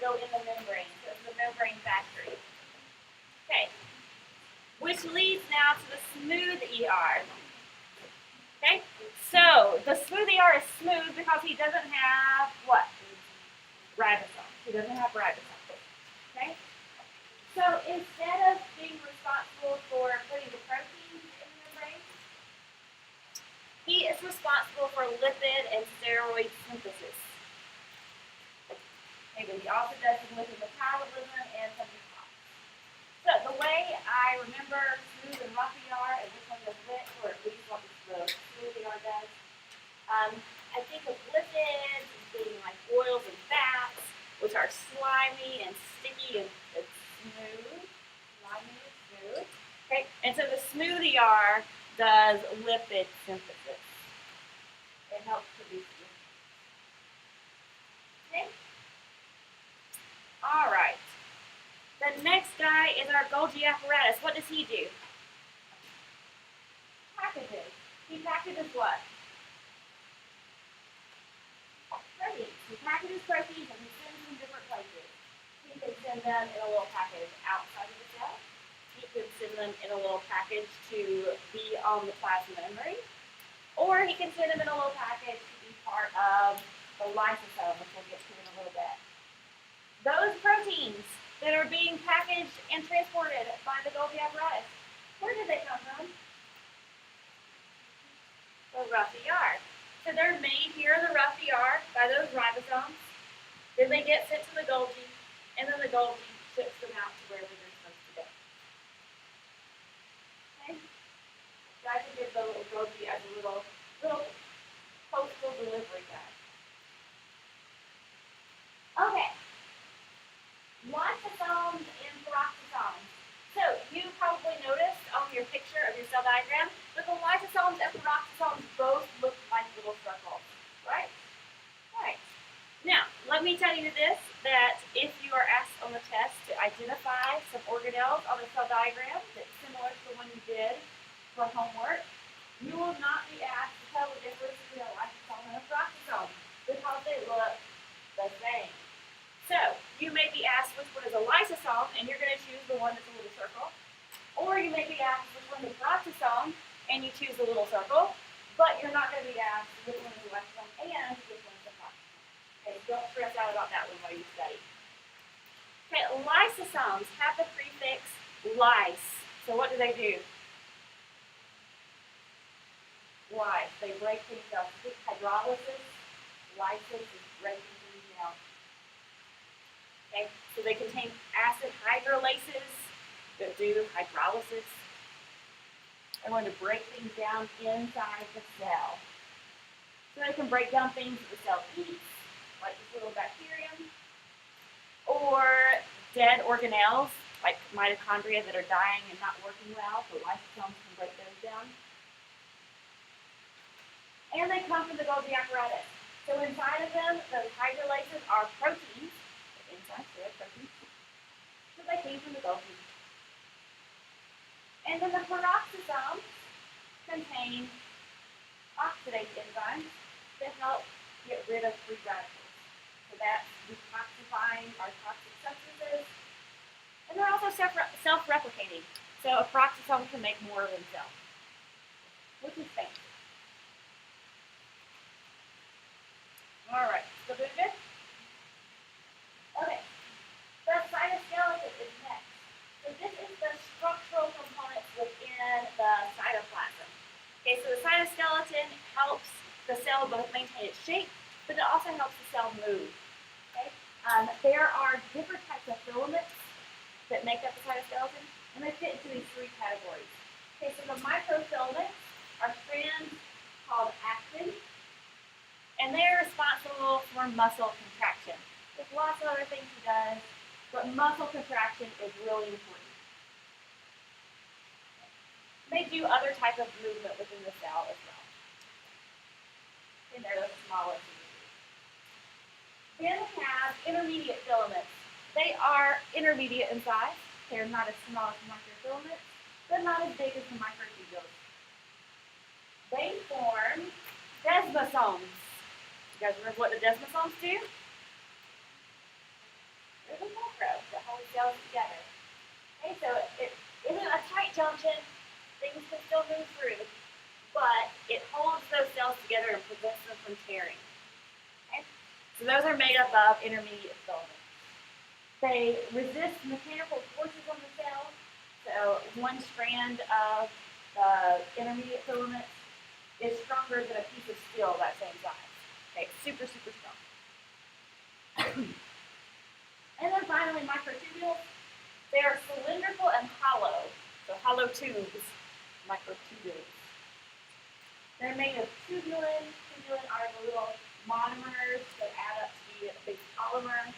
go in the membrane. So it's the membrane factory. Okay, which leads now to the smooth ER. Okay, so the smooth ER is smooth because he doesn't have what? Ribosomes. He doesn't have ribosomes. Okay, so instead of being responsible for putting the proteins in the membrane, he is responsible for lipid and steroid synthesis. Okay, but he also does some lipid metabolism and some detox. So the way I remember smooth and rough ER and which one does which, or at least what the smooth ER does, I think of lipids as being like oils and fats, which are slimy and sticky and smooth. Slimy and smooth. Okay, and so the smooth ER does lipid synthesis. It helps produce lipid. Okay? All right. The next guy is our Golgi apparatus. What does he do? Packages. He packages what? Proteins. He packages proteins and he sends them different places. He can send them in a little package outside of the cell. He can send them in a little package to be on the plasma membrane. Or he can send them in a little package to be part of the lysosome, which we'll get to in a little bit. Those proteins that are being packaged and transported by the Golgi apparatus, where did they come from? The rough ER. So they're made here in the rough ER by those ribosomes. Then they get sent to the Golgi, and then the Golgi ships them out to wherever they're supposed to go. Okay? So I can give the little Golgi as a little postal delivery guy. Okay. Lysosomes and peroxisomes. So you probably noticed on your picture of your cell diagram that the lysosomes and peroxisomes both look like little circles, right? Right. Now, let me tell you this, that if you are asked on the test to identify some organelles on the cell diagram that's similar to the one you did for homework, you will not be asked to tell the difference between a lysosome and a peroxisome because they look the same. So, you may be asked which one is a lysosome, and you're going to choose the one that's a little circle. Or you may be asked which one is a peroxisome, and you choose the little circle. But you're not going to be asked which one is a lysosome and which one is a peroxisome. Okay, don't stress out about that one while you study. Okay, lysosomes have the prefix lys. So what do? Lyse. They break things down. Hydrolysis, lysis is breaking things down. Okay, so they contain acid hydrolases that do hydrolysis. They're going to break things down inside the cell. So they can break down things that the cell eats, like this little bacterium, or dead organelles, like mitochondria that are dying and not working well, so lysosomes can break those down. And they come from the Golgi apparatus. So inside of them, those hydrolases are proteins. Enzymes, they have proteins. So they came from the Golgi. And then the peroxisomes contain oxidase enzymes that help get rid of free radicals. So that's detoxifying our toxic substances. And they're also self-replicating. So a peroxisome can make more of himself, which is fancy. All right, still doing good? Okay, the cytoskeleton is next. So this is the structural components within the cytoplasm. Okay, so the cytoskeleton helps the cell both maintain its shape, but it also helps the cell move. Okay, there are different types of filaments that make up the cytoskeleton, and they fit into these three categories. Okay, so the microfilaments are strands called actin, and they're responsible for muscle contraction. There's lots of other things he does, but muscle contraction is really important. They do other type of movement within the cell as well. And they're the smallest. Then we have intermediate filaments. They are intermediate in size. They're not as small as microfilaments, but not as big as the microtubules. They form desmosomes. You guys remember what the desmosomes do? cells together. Okay, so it isn't a tight junction. Things can still move through, but it holds those cells together and prevents them from tearing. Okay? So those are made up of intermediate filaments. They resist mechanical forces on the cell. So one strand of the intermediate filaments is stronger than a piece of steel that same size. Okay, super, super strong. And then finally, microtubules. They are cylindrical and hollow. So hollow tubes, microtubules. They're made of tubulin. Tubulin are the little monomers that add up to be a big polymer.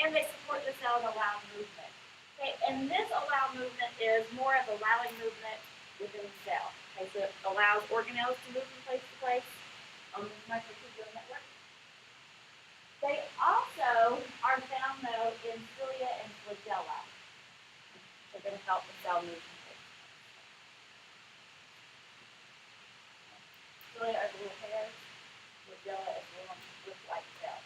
And they support the cell and allow movement. Okay, and this allow movement is more of allowing movement within the cell. Okay, so it allows organelles to move from place to place on this microtubule network. They also are found though in cilia and flagella. They're going to help the cell move from place to place. Cilia are the little hairs. Flagella is the long whip-like cell.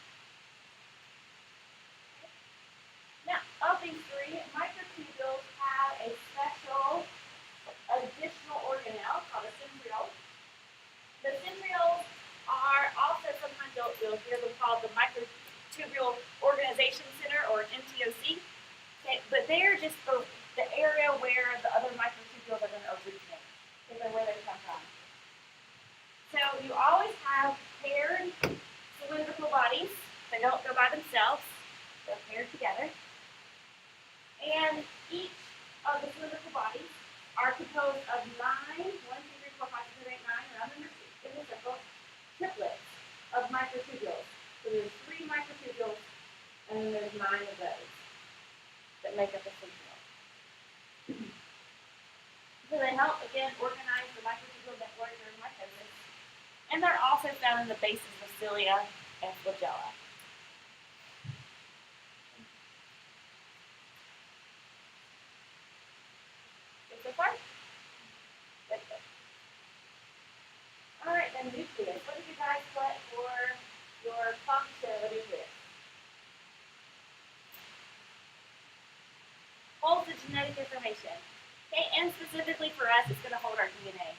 Now, of these three, microtubules have a special additional organelle called a centriole. The centrioles are also sometimes you'll hear them called the Microtubule Organization Center or MTOC. Okay, but they're just the area where the other microtubules are going to originate. Okay, they're where they come from. So you always have paired cylindrical bodies. They don't go by themselves. They're paired together. And each of the cylindrical bodies are composed of 9, 1, 2, 3, 4, 5, 6, 7, 8, 9, round number 2, in the circle, triplets of microtubules. So there's 3 microtubules, and then there's 9 of those that make up a centriole. So they help, again, organize the microtubule network during mitosis. And they're also found in the bases of cilia and flagella. So far? Good. All right, then nucleus. What did you guys put for your function of a nucleus? Holds the genetic information. Okay, and specifically for us, it's going to hold our DNA.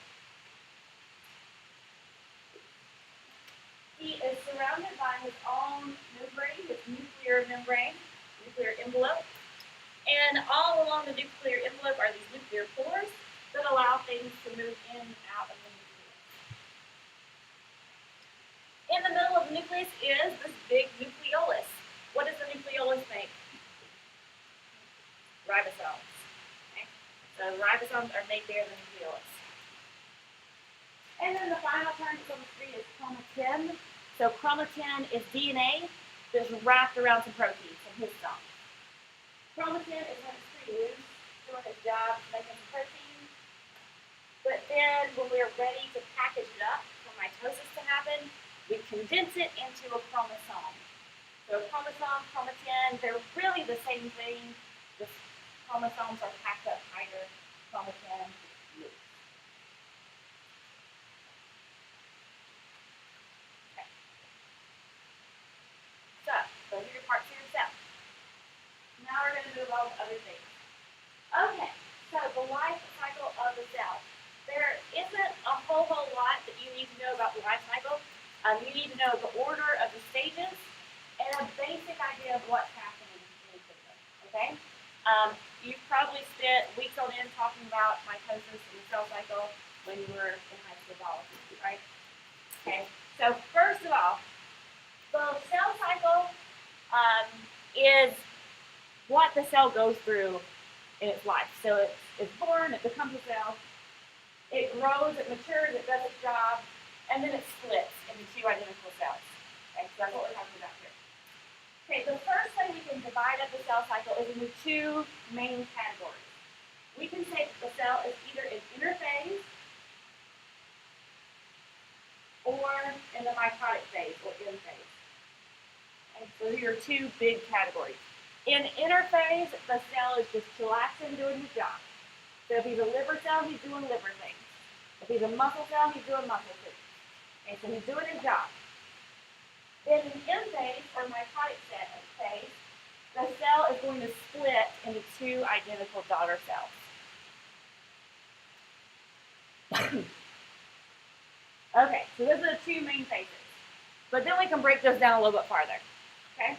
He is surrounded by his own membrane, his nuclear membrane, nuclear envelope. And all along the nuclear envelope are these nuclear pores that allow things to move in and out of the nucleus. In the middle of the nucleus is this big nucleolus. What does the nucleolus make? Ribosomes. Okay? So ribosomes are made there in the nucleolus. And then the final term that's on the screen is chromatin. So chromatin is DNA that's wrapped around some proteins, some histones. Chromatin is when it's pretty loose, doing its job, making some protein. But then when we're ready to package it up for mitosis to happen, we condense it into a chromosome. So chromosome, chromatin, they're really the same thing. The chromosomes are packed up tighter, chromatin is loose. Okay. So, those are your parts of your cell. Now we're going to move on to other things. Okay, so the life cycle of the cell. There isn't a whole lot that you need to know about the life cycle. You need to know the order of the stages and a basic idea of what's happening in the system. Okay? You've probably spent weeks on end talking about mitosis and the cell cycle when you were in high school biology, right? Okay, so first of all, the cell cycle is what the cell goes through in its life. So it's born, it becomes a cell, it grows, it matures, it does its job, and then it splits into 2 identical cells. Okay, so that's what we're talking about here. Okay, the first way we can divide up the cell cycle is into 2 main categories. We can say that the cell is either in interphase or in the mitotic phase or M phase. Okay, so here are 2 big categories. In interphase, the cell is just chillaxing, doing his job. So if he's a liver cell, he's doing liver things. If he's a muscle cell, he's doing muscle things. Okay, so he's doing his job. Then in M phase, or mitotic phase, the cell is going to split into two identical daughter cells. Okay, so those are the two main phases. But then we can break those down a little bit farther. Okay?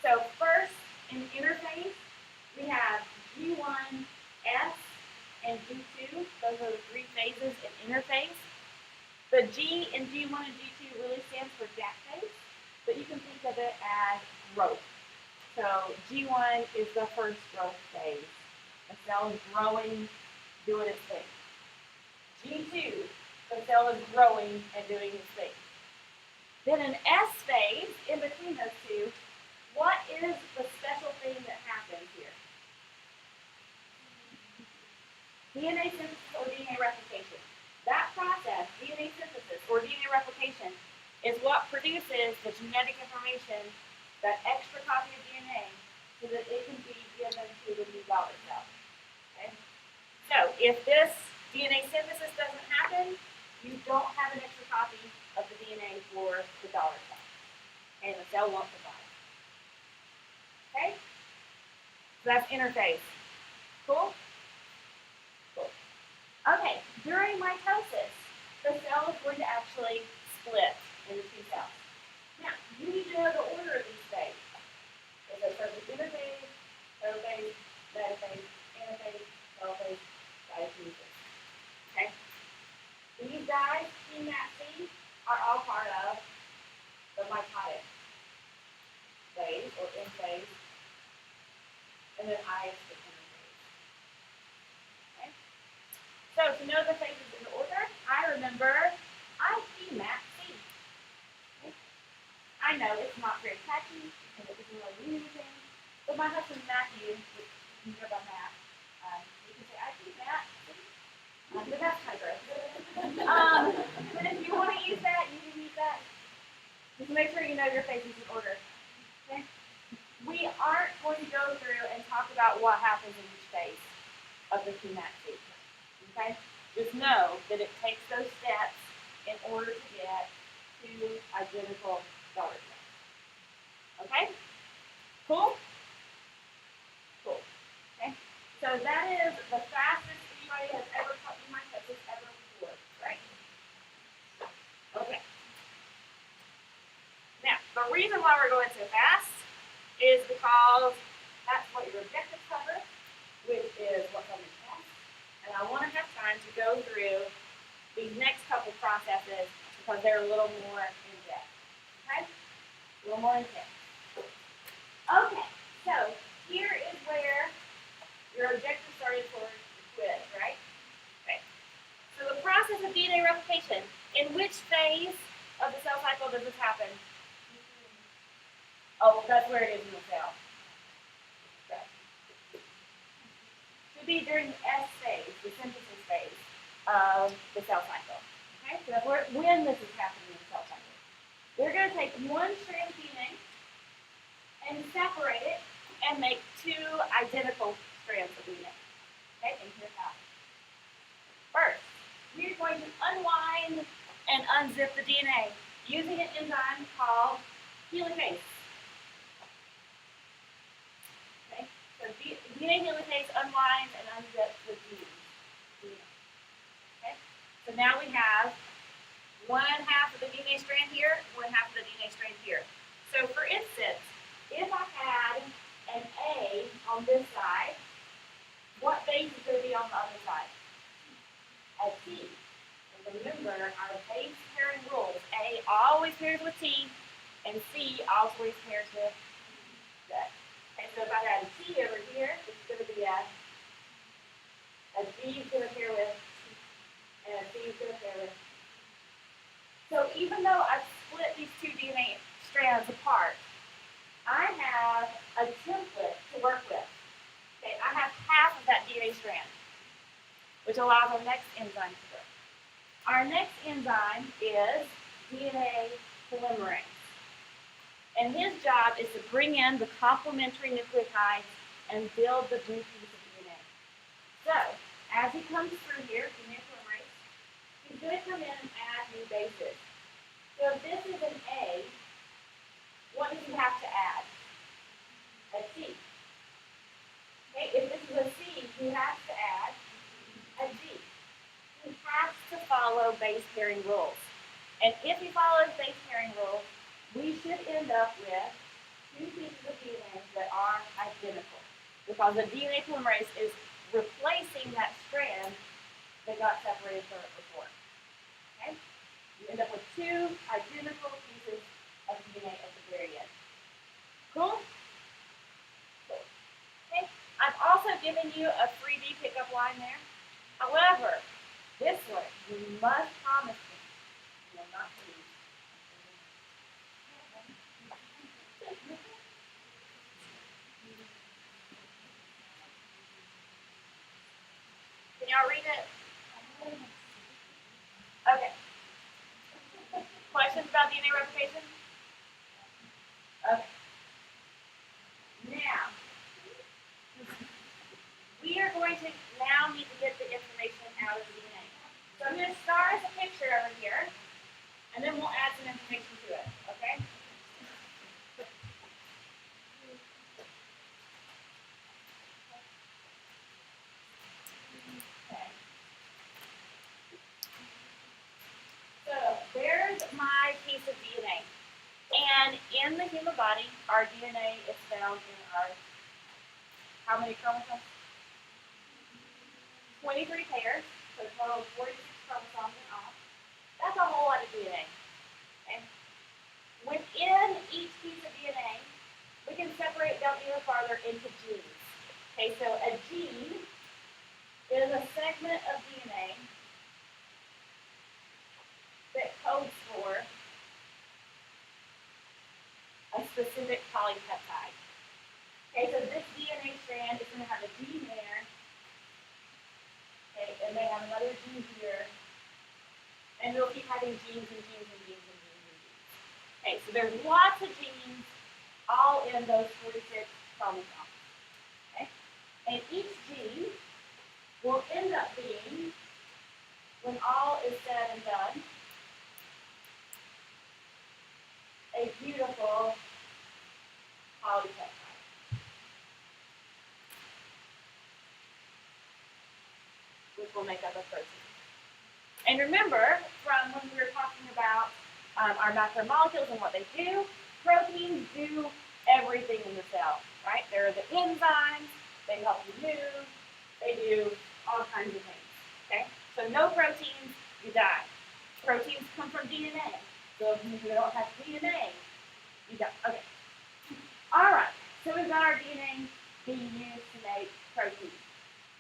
So first, in the interphase, we have G1S and G2. Those are the three phases in interphase. The G in G1 and G2 really stands for gap phase, but you can think of it as growth. So G1 is the first growth phase. The cell is growing, doing its thing. G2, the cell is growing and doing its thing. Then in S phase, in between those two, what is the special thing that happens here? DNA synthesis or DNA replication. That process, DNA synthesis or DNA replication, is what produces the genetic information, that extra copy of DNA, so that it can be given to the new daughter cell. Okay? So if this DNA synthesis doesn't happen, you don't have an extra copy of the DNA for the daughter cell. And the cell won't survive. Okay? So that's interphase. Cool? Cool. Okay, during mitosis, the cell is going to actually split into two cells. Now, you need to know the order of these phases. So it starts with interphase, prophase, metaphase, anaphase, telophase, diakinesis. Okay? These guys, T, MAT, C, are all part of the mitotic phase or M phase, and then I is the interphase. Okay? So to know the phases in order, I remember I, T, MAT, C. Okay? I know it's not very catchy and it doesn't really mean anything, but my husband Matthew, you can go by Matt, you can say I, T, MAT, C. But that's kind of gross. But if you want to use that, you can use that. Just make sure you know your phases in order. Okay? We aren't going to go through and talk about what happens in each phase of the TMAT sequence. Okay? Just know that it takes those steps in order to get two identical daughter cells. Okay? Cool? Cool. Okay? So that is the fastest anybody has ever taught you mitosis ever before, right? Okay. Now, the reason why we're going so fast is because that's what your objectives cover, which is what's on your test. And I want to have time to go through these next couple processes because they're a little more in depth. Okay? A little more in depth. Okay, so here is where your objective started for the quiz, right? Okay. So the process of DNA replication, in which phase of the cell cycle does this happen? Oh, that's where it is in the cell. Okay. Should be during the S phase, the synthesis phase of the cell cycle. Okay, so that's when this is happening in the cell cycle. We're going to take one strand of DNA and separate it and make two identical strands of DNA. Okay, and here's how. First, we're going to unwind and unzip the DNA using an enzyme called helicase. Okay, so DNA helicase unwinds and unzips the DNA. Okay, so now we have one half of the DNA strand here, one half of the DNA strand here. So for instance, if I had an A on this side, what base is going to be on the other side? A T. And remember, our base pairing rules, A always pairs with T, and C always pairs with Z. Okay, so if I had a T over here, it's going to be a G is going to pair with T, and a C is going to pair with. So even though I've split these two DNA strands apart, I have a template to work with. Okay, I have half of that DNA strand, which allows our next enzyme to work. Our next enzyme is DNA polymerase. And his job is to bring in the complementary nucleotides and build the new piece of DNA. So, as he comes through here, DNA polymerase, he's going to come in and add new bases. So if this is an A, what does he have to add? A T. follow base pairing rules. And if you follow base pairing rules, we should end up with two pieces of DNA that are identical, because the DNA polymerase is replacing that strand that got separated from it before. Okay? You end up with two identical pieces of DNA at the very end. Cool? Cool. Okay? I've also given you a 3D pickup line there. However, this one, you must promise me you will not lose. Can y'all read it? Okay. Questions about DNA replication? Okay. Now, we are going to now need to get the information out of the DNA. So I'm going to start as a picture over here, and then we'll add some information to it, okay? Okay. So there's my piece of DNA. And in the human body, our DNA is found in our, how many chromosomes? 23 pairs, so a total of 46 chromosomes in all. That's a whole lot of DNA. Okay? Within each piece of DNA, we can separate down even farther into genes. Okay, so a gene is a segment of DNA that codes for a specific polypeptide. Okay, so this DNA strand is going to have a gene there. Okay, and they have another gene here. And we'll keep having genes and genes and genes and genes and genes. Okay, so there's lots of genes all in those 46 chromosomes. Okay? And each gene will end up being, when all is said and done, a beautiful polypeptide. Which will make up a protein. And remember, from when we were talking about our macromolecules and what they do, proteins do everything in the cell, right? There are the enzymes, they help you move, they do all kinds of things, okay? So no proteins, you die. Proteins come from DNA. So if you don't have DNA, you die. Okay. All right. So we've got our DNA being used to make proteins.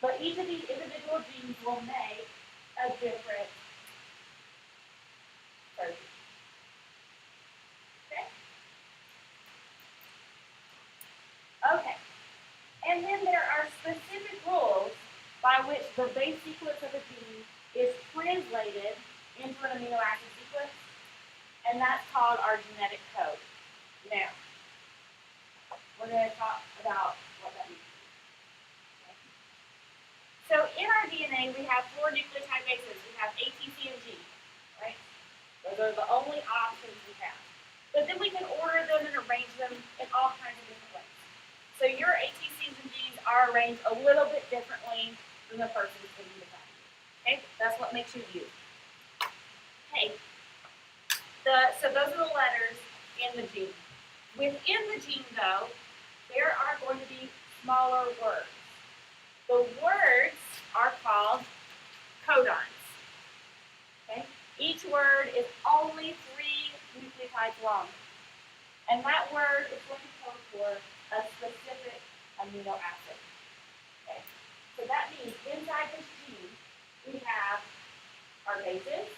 But each of these individual genes will make a different protein. Okay? Okay. And then there are specific rules by which the base sequence of a gene is translated into an amino acid sequence, and that's called our genetic code. Now, we're going to talk about what that means. Okay. So in our DNA, we have 4 nucleotide bases. We have A, T, C, and G, right? Those are the only options we have. But then we can order them and arrange them in all kinds of different ways. So your A, T, C's, and G's are arranged a little bit differently than the person's in the body. Okay? That's what makes you you. Okay. So those are the letters in the gene. Within the gene, though, there are going to be smaller words. The words are called codons. Okay? Each word is only 3 nucleotides long. And that word is going to code for a specific amino acid. Okay? So that means inside this gene, we have our bases.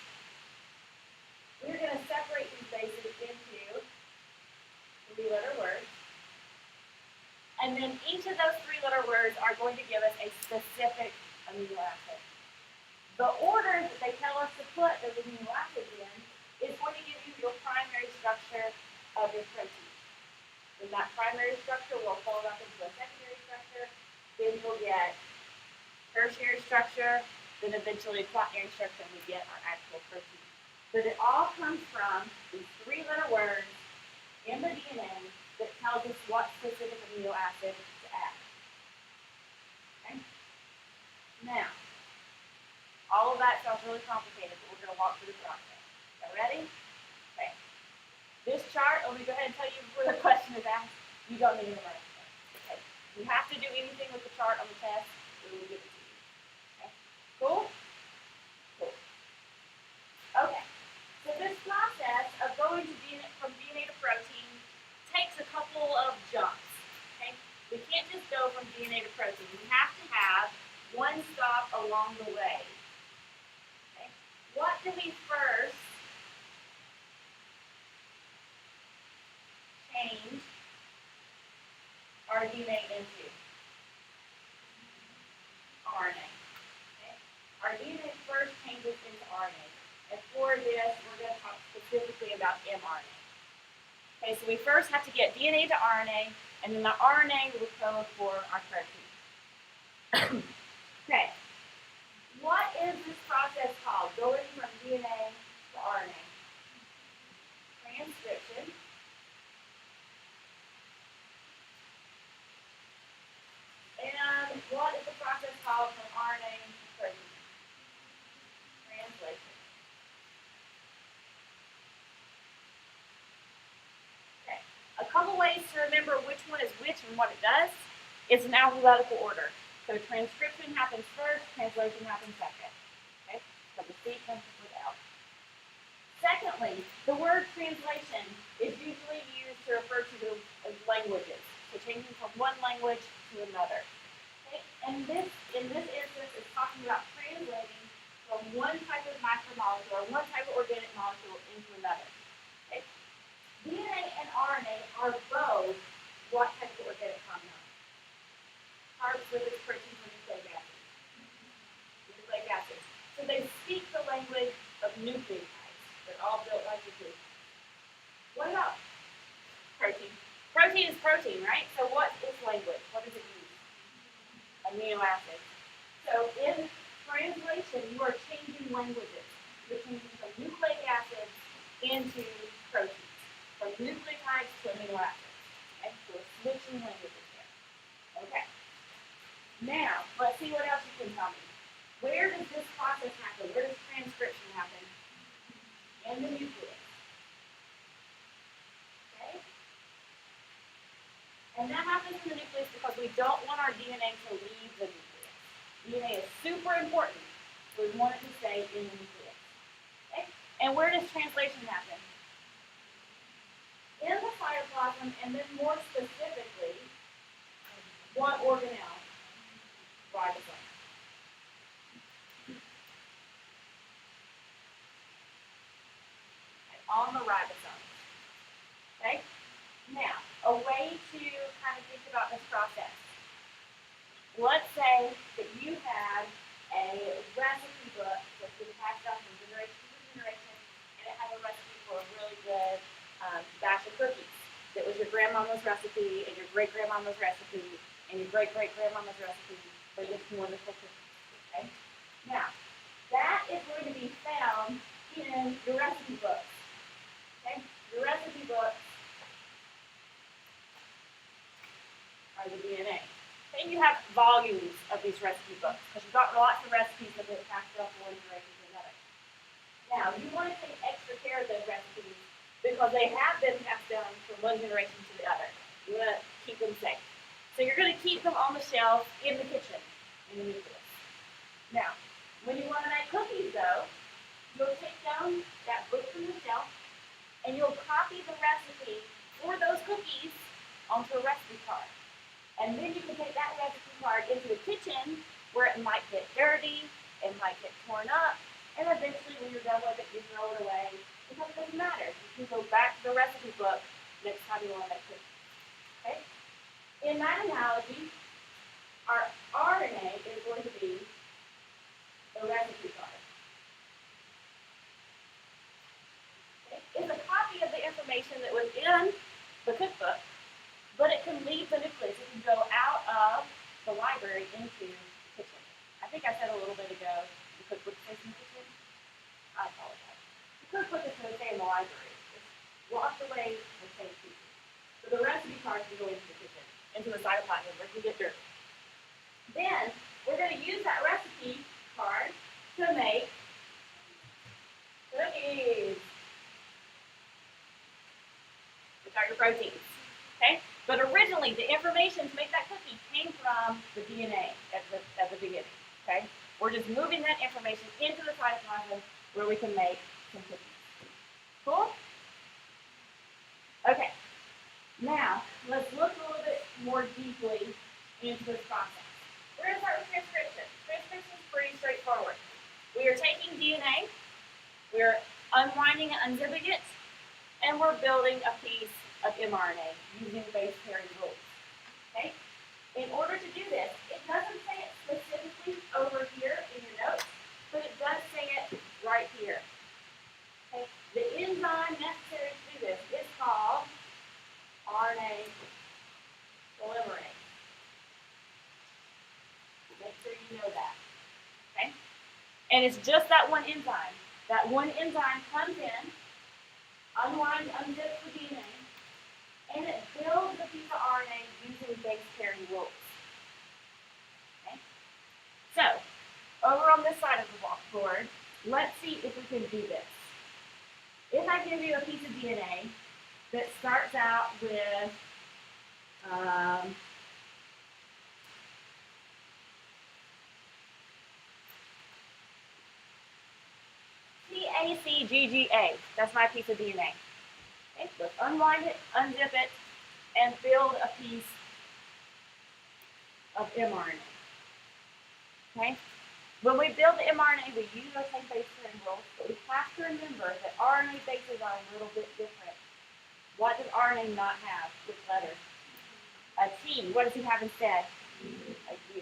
We're going to separate these bases into 3-letter words. And then each of those 3-letter words are going to give us a specific amino acid. The order that they tell us to put those amino acids in is going to give you your primary structure of your protein. And that primary structure will fold up into a secondary structure. Then you'll get tertiary structure. Then eventually quaternary structure, and we get our actual protein. But it all comes from these 3-letter words in the DNA that tells us what specific amino acid to add. Okay? Now, All of that sounds really complicated, but we're going to walk through the process. Y'all ready? Okay. This chart, let me go ahead and tell you before the question is asked, you don't need to memorize it. Okay. If you have to do anything with the chart on the test, we will give it to you. Okay. Cool? Cool. Okay. So this process of going to DNA, from DNA to protein takes a couple of jumps. Okay? We can't just go from DNA to protein. We have to have one stop along the way. Okay? What do we first change our DNA into? RNA. Okay? Our DNA first changes into RNA. And for this, we're going to talk specifically about mRNA. Okay, so we first have to get DNA to RNA, and then the RNA will code for our protein. Okay, what is this process called, going from DNA to RNA? Transcription. And what is the process called from RNA to protein? Translation. Okay, a couple ways to remember which one is which and what it does. It's in alphabetical order. So transcription happens first, translation happens second. Okay, so the C comes without. Secondly, the word translation is usually used to refer to the languages. So changing from one language to another. Okay? And this, in this instance, is talking about translating from one type of macromolecule or one type of organic molecule into another. Okay? DNA and RNA are both what type of organic compound? Carbs, lipids, proteins, and nucleic acids. Nucleic acids. So they speak the language of nucleotides. They're all built like nucleotides. What about protein? Protein is protein, right? So what is language? What does it use? Amino acids. So in translation, you are changing languages. You're changing from nucleic acids into proteins. From nucleotides to amino acids. Okay? So we're switching languages here. Okay. Now, let's see what else you can tell me. Where does this process happen? Where does transcription happen? In the nucleus. Okay? And that happens in the nucleus because we don't want our DNA to leave the nucleus. DNA is super important. We want it to stay in the nucleus. Okay? And where does translation happen? In the cytoplasm, and then more specifically, what organelle? Ribosome. On the ribosome. Okay? Now, a way to kind of think about this process. Let's say that you had a recipe book that's been passed down from generation to generation, and it had a recipe for a really good batch of cookies. That was your grandmama's recipe, and your great-grandmama's recipe, and your great-great-grandmama's recipe for this wonderful cookies. Okay? Now, that is going to be found in your recipe books. Okay? Your recipe books are the DNA. Then you have volumes of these recipe books because you've got lots of recipes that have been passed down from one generation to another. Now, you want to take extra care of those recipes because they have been passed down from one generation to the other. You want to keep them safe. So you're going to keep them on the shelf in the kitchen, in the nucleus. Now, when you want to make cookies, though, you'll take down that book from the shelf and you'll copy the recipe for those cookies onto a recipe card. And then you can take that recipe card into the kitchen where it might get dirty, it might get torn up, and eventually when you're done with it, you throw it away because it doesn't matter. You can go back to the recipe book next time you want to make cookies. Okay? In that analogy, our RNA is going to be the recipe card. Okay? It's a copy of the information that was in the cookbook, but it can leave the nucleus. It can go out of the library into the kitchen. I think I said a little bit ago, the cookbook stays in the kitchen. I apologize. The cookbook is going to stay in the library. It's locked away in safe pieces. So the recipe cards can go into the kitchen, into the cytoplasm where it can get dirty. Then we're going to use that recipe card to make cookies, which are your proteins. Okay? But originally, the information to make that cookie came from the DNA at the beginning. Okay? We're just moving that information into the cytoplasm where we can make some cookies. Cool? Okay. Now, let's look a little bit more deeply into this process. We're going to start with transcription. Transcription is pretty straightforward. We are taking DNA, we're unwinding and unzipping it, and we're building a piece of mRNA using base pairing rules. Okay? In order to do this, it doesn't say it specifically over here in your notes, but it does say it right here. Okay? The enzyme necessary to do this is called RNA polymerase. Make sure you know that. Okay? And it's just that one enzyme. That one enzyme comes in, unwinds, unzips the DNA, and it builds a piece of RNA using base pairing rules. Okay? So, over on this side of the board, let's see if we can do this. If I give you a piece of DNA that starts out with TACGGA, that's my piece of DNA. Okay, let's unwind it, unzip it, and build a piece of mRNA. Okay? When we build the mRNA, we use those same base pairing rules, but we have to remember that RNA bases are a little bit different. What does RNA not have? Which letter? A T. What does he have instead? A U.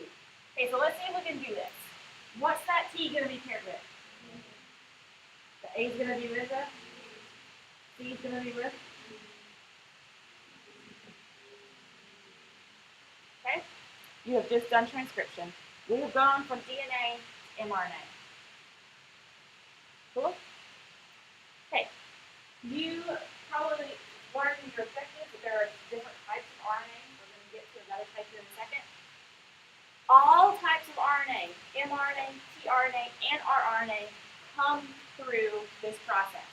Okay, so let's see if we can do this. What's that T going to be paired with? The A is going to be with it. C is going to be with. Okay? You have just done transcription. We have gone from DNA to mRNA. Cool? Okay. You probably learned in your objectives that there are different types of RNA. We're going to get to another type here in a second. All types of RNA, mRNA, tRNA, and rRNA, come through this process.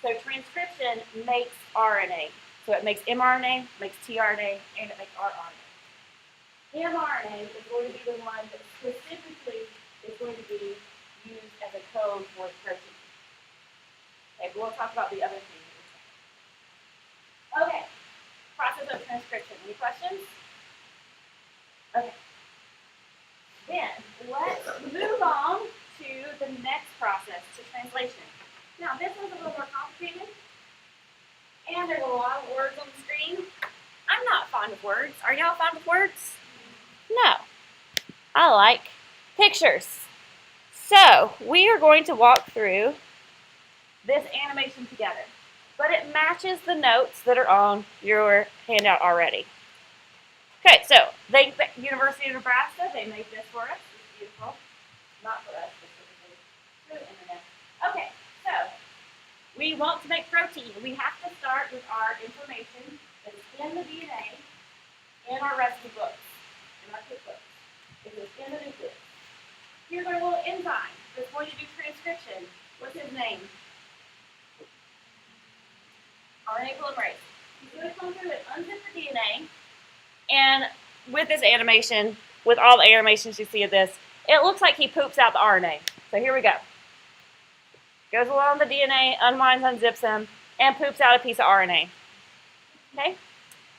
So transcription makes RNA. So it makes mRNA, makes tRNA, and it makes rRNA. mRNA is going to be the one that specifically is going to be used as a code for the protein. Okay, but we'll talk about the other things in a second. Okay, process of transcription. Any questions? Okay. Then let's move on to the next process, to translation. Now this one's a little more complicated, and there's a lot of words on the screen. I'm not fond of words. Are y'all fond of words? No. I like pictures. So we are going to walk through this animation together, but it matches the notes that are on your handout already. Okay, so the University of Nebraska, they made this for us. It's beautiful. Not for us, specifically through the internet. Okay, so we want to make protein. We have to start with our information that is in the DNA in our recipe books, in our cookbooks. It is in the nucleus. Here's our little enzyme that's going to do transcription. What's his name? RNA polymerase. He's going to come through and unzip the DNA. And with this animation, with all the animations you see of this, it looks like he poops out the RNA. So here we go. Goes along the DNA, unwinds, unzips them, and poops out a piece of RNA. Okay?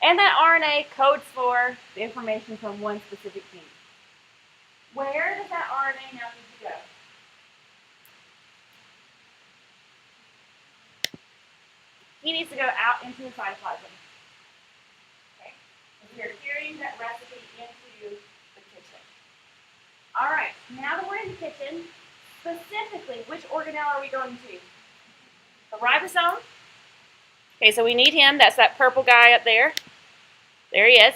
And that RNA codes for the information from one specific gene. Where does that RNA now need to go? He needs to go out into the cytoplasm. Okay? And we are carrying that recipe into the kitchen. All right, now that we're in the kitchen, specifically, which organelle are we going to? The ribosome. Okay, so we need him. That's that purple guy up there. There he is.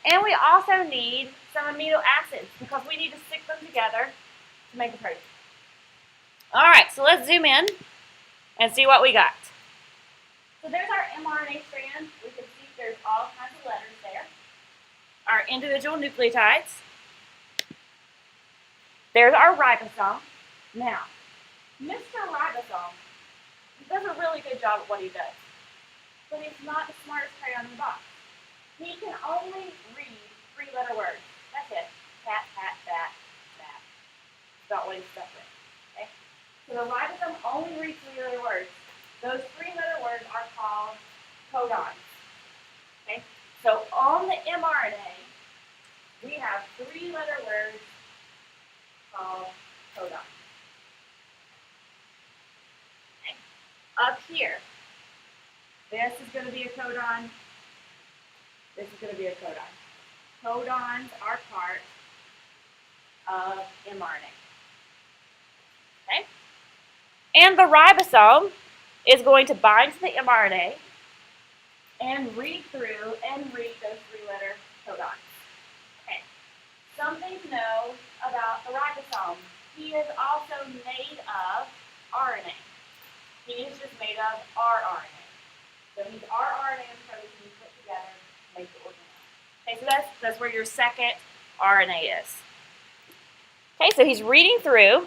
And we also need some amino acids because we need to stick them together to make a protein. All right, so let's zoom in and see what we got. So there's our mRNA strand. We can see there's all kinds of letters there. Our individual nucleotides. There's our ribosome. Now, Mr. Ribosome does a really good job at what he does, but he's not the smartest crayon in the box. He can only read 3-letter words. That's it. Cat, bat, bat. That's not what he's stuck with. Okay? So the ribosome only reads 3-letter words. Those 3-letter words are called codons. Okay? So on the mRNA, we have 3-letter words called codons. Okay? Up here, this is going to be a codon. This is going to be a codon. Codons are part of mRNA. Okay? And the ribosome is going to bind to the mRNA and read through and read those 3-letter codons. Okay. Something to know about the ribosome. He is also made of RNA. He is just made of rRNA. So he's rRNA and protein put together to make the organelle. Okay, so that's where your second RNA is. Okay, so he's reading through,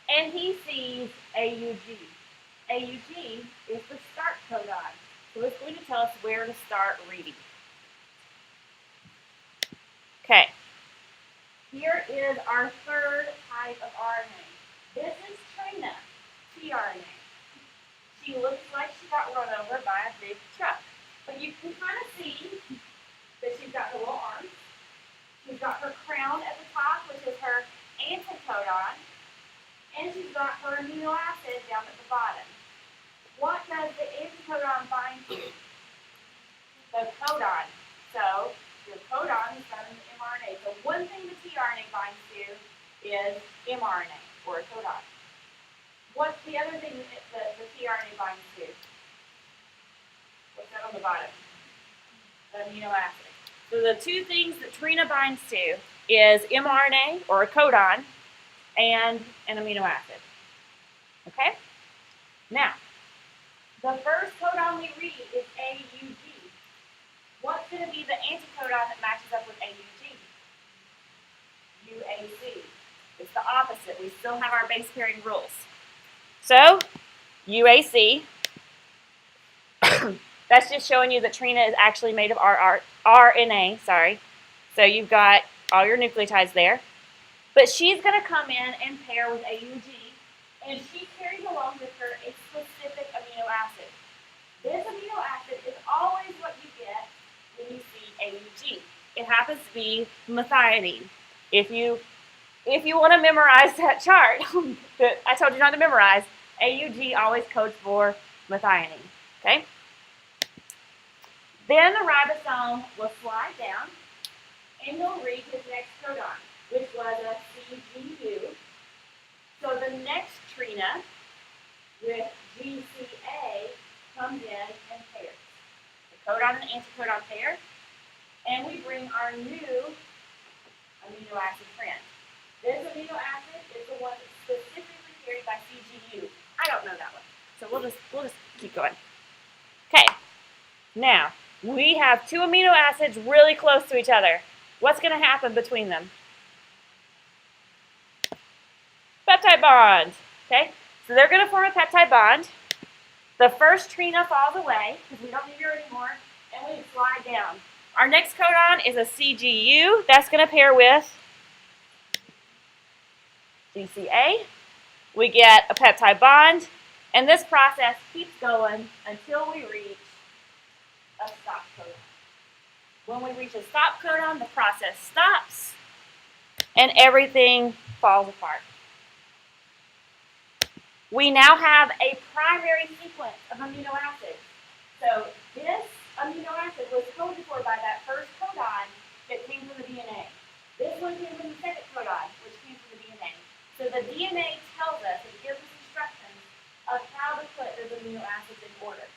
and he sees AUG. AUG is the start codon. So it's going to tell us where to start reading. Okay, here is our third type of RNA. This is Trina, tRNA. She looks like she got run over by a big truck. But you can kind of see that she's got her little arms. She's got her crown at the top, which is her anticodon. And she's got her amino acid down at the bottom. What does the anticodon bind to? The codon. So your codon is found in the mRNA. So one thing the tRNA binds to is mRNA, or a codon. What's the other thing that the tRNA binds to? What's that on the bottom? The amino acid. So the two things that Trina binds to is mRNA, or a codon, and an amino acid. Okay? Now, the first codon we read is AUG. What's going to be the anticodon that matches up with AUG? UAC. It's the opposite. We still have our base pairing rules. So, UAC, that's just showing you that Trina is actually made of RNA, sorry. So you've got all your nucleotides there. But she's going to come in and pair with AUG, and she carries along with her a specific amino acid. This amino acid is always what you get when you see AUG. It happens to be methionine. If you want to memorize that chart that I told you not to memorize, AUG always codes for methionine. Okay? Then the ribosome will slide down, and he'll read his next codon, which was a CGU. So the next Trina with GCA comes in and pairs. The codon and anticodon pair, and we bring our new amino acid friend. This amino acid is the one that's specifically carried by CGU. I don't know that one, so we'll just keep going. Okay, now we have two amino acids really close to each other. What's going to happen between them? Peptide bond. Okay, so they're going to form a peptide bond. The first Trina falls away because we don't need her anymore, and we slide down. Our next codon is a CGU. That's going to pair with GCA. We get a peptide bond, and this process keeps going until we reach a stop codon. When we reach a stop codon, the process stops, and everything falls apart. We now have a primary sequence of amino acids. So this amino acid was coded for by that first codon that came from the DNA. This one came from the second codon, which came from the DNA. So the DNA tells us, it gives us instructions of how to put those amino acids in order.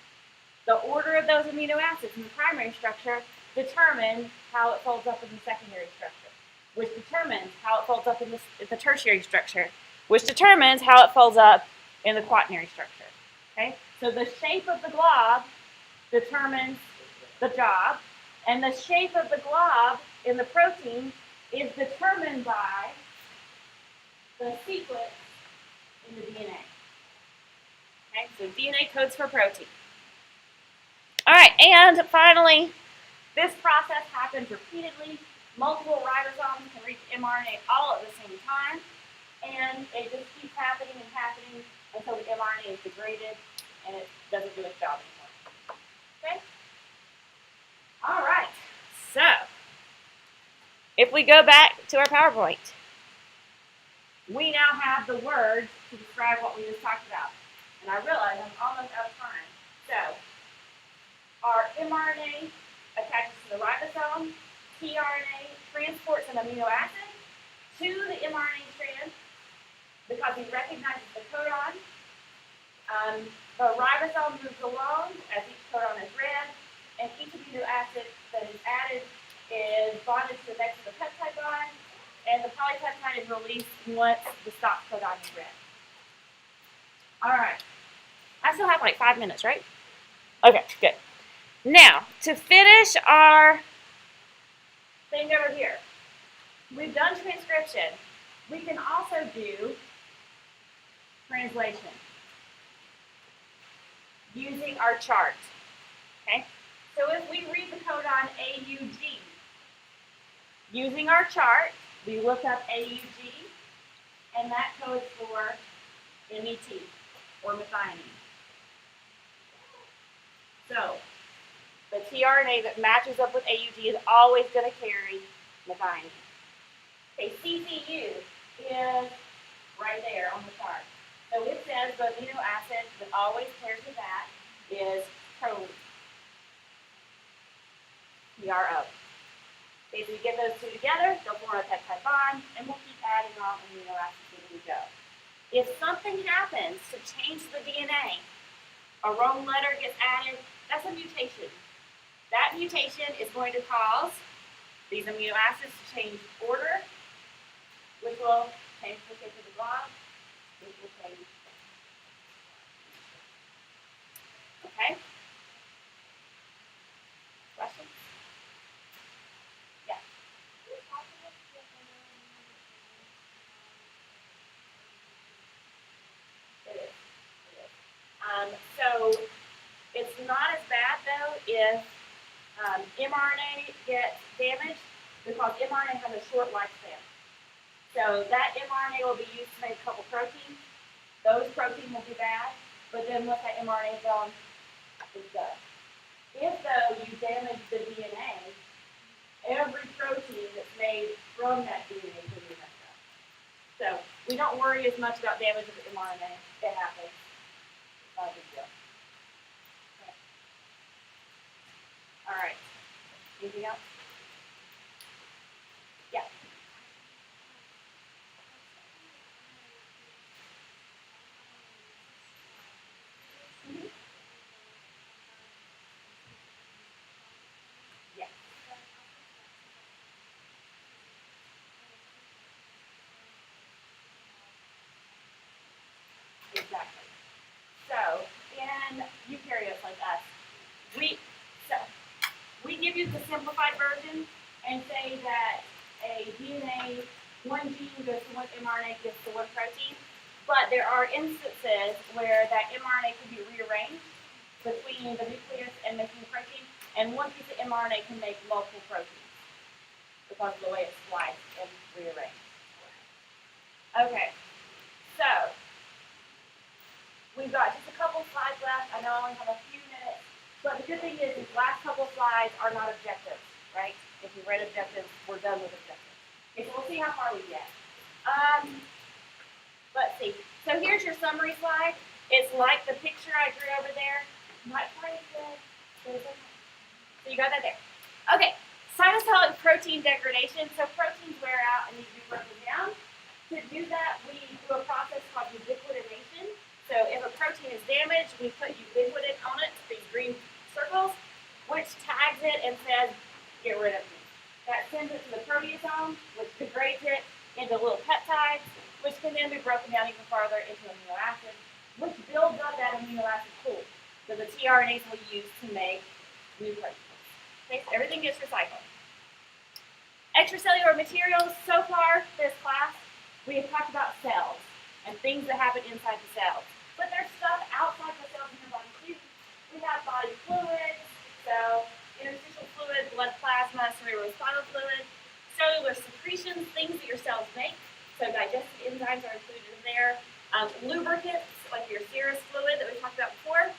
The order of those amino acids in the primary structure determines how it folds up in the secondary structure, which determines how it folds up in the tertiary structure, which determines how it folds up in the quaternary structure. Okay? So the shape of the glob determines the job, and the shape of the glob in the protein is determined by the sequence in the DNA. Okay, so DNA codes for protein. All right, and finally, this process happens repeatedly. Multiple ribosomes can reach mRNA all at the same time, and it just keeps happening and happening until the mRNA is degraded and it doesn't do its job anymore. Okay? All right, so if we go back to our PowerPoint, we now have the words to describe what we just talked about. And I realize I'm almost out of time. So, our mRNA attaches to the ribosome, tRNA transports an amino acid to the mRNA strand because it recognizes the codon. The ribosome moves along as each codon is read, and each amino acid that is added is bonded to the next of the peptide bond, and the polypeptide is released once the stop codon is read. All right. I still have like 5 minutes, right? Okay, good. Now, to finish our thing over here, we've done transcription. We can also do translation using our chart. Okay? So if we read the codon AUG, using our chart, we look up AUG, and that codes for MET, or methionine. So, the tRNA that matches up with AUG is always going to carry methionine. Okay, CCU is right there on the chart. So it says the amino acid that always pairs with that is proline. PRO. Okay, so we get those two together, they'll form a peptide bond, and we'll keep adding on amino acids as we go. If something happens to change the DNA, a wrong letter gets added, that's a mutation. That mutation is going to cause these amino acids to change order, which will change the shape of the bond, which will change. Okay? Questions? Yeah. It is. So it's not as bad though if mRNA gets damaged because mRNA has a short lifespan. So that mRNA will be used to make a couple proteins. Those proteins will be bad, but then once that mRNA is gone, it's done. If though you damage the DNA, every protein that's made from that DNA will be messed up. So we don't worry as much about damage of the mRNA. It happens. Not a big deal. Okay. All right. Anything else? Yeah. Mm-hmm. Yeah. Exactly. So in eukaryotes like us, we give you the simplified version and say that a DNA, one gene goes to one mRNA, gets to one protein. But there are instances where that mRNA can be rearranged between the nucleus and making the protein, and one piece of mRNA can make multiple proteins because of the way it's spliced and rearranged. Okay, so we've got just a couple slides left. I know I only have a few minutes, but the good thing is these last couple slides are not objectives, right? If we read objectives, we're done with objectives. Okay, so we'll see how far we get. Let's see. So here's your summary slide. It's like the picture I drew over there. Not quite as good. So you got that there. Okay, cytosolic protein degradation. So proteins wear out and need to be broken down. To do that, we do a process called ubiquitination. So if a protein is damaged, we put ubiquitin on it, these green circles, which tags it and says, get rid of me. That sends it to the proteasome, which degrades it into little peptides, which can then be broken down even farther into amino acids, which builds up that amino acid pool that the tRNAs will use to make new proteins. Okay, so everything gets recycled. Extracellular materials, so far this class, we have talked about cells. and things that happen inside the cells. But there's stuff outside the cells in your body too. We have body fluids, so interstitial fluid, blood plasma, cerebrospinal fluid, cellular secretions, things that your cells make. So digestive enzymes are included in there. Lubricants, like your serous fluid that we talked about before.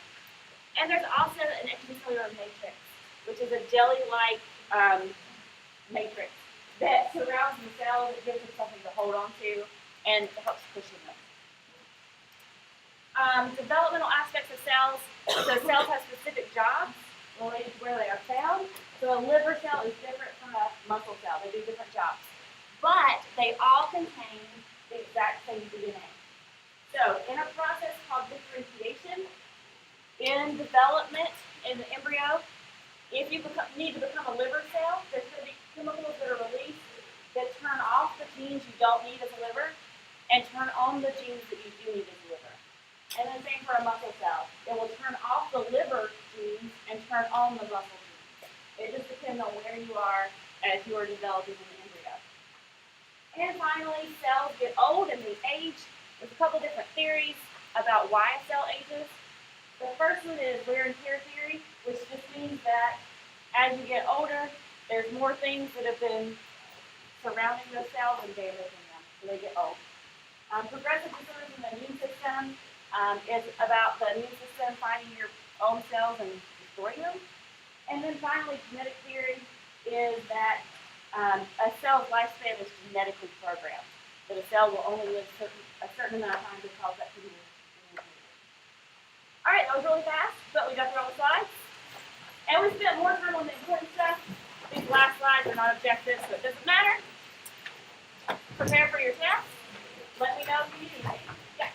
And there's also an extracellular matrix, which is a jelly-like matrix that surrounds the cells. It gives them something to hold on to and helps cushion them. Developmental aspects of cells. So cells have specific jobs related to where they are found. So a liver cell is different from a muscle cell. They do different jobs. But they all contain the exact same DNA. So in a process called differentiation, in development in the embryo, if you need to become a liver cell, there's going to be chemicals that are released that turn off the genes you don't need as a liver and turn on the genes that you do need as a liver. And then same for a muscle cell. It will turn off the liver genes and turn on the muscle genes. It just depends on where you are as you are developing in the embryo. And finally, cells get old and they age. There's a couple different theories about why a cell ages. The first one is wear and tear theory, which just means that as you get older, there's more things that have been surrounding those cells and damaging them, so they get old. Progressive disorders in the immune system is about the immune system finding your own cells and destroying them. And then finally, genetic theory is that a cell's lifespan is genetically programmed, that a cell will only live a certain amount of time because that can be. All right, that was really fast, but we got through all the slides. And we spent more time on the important stuff. These last slides are not objectives, so it doesn't matter. Prepare for your test. Let me know if you need anything. Yeah.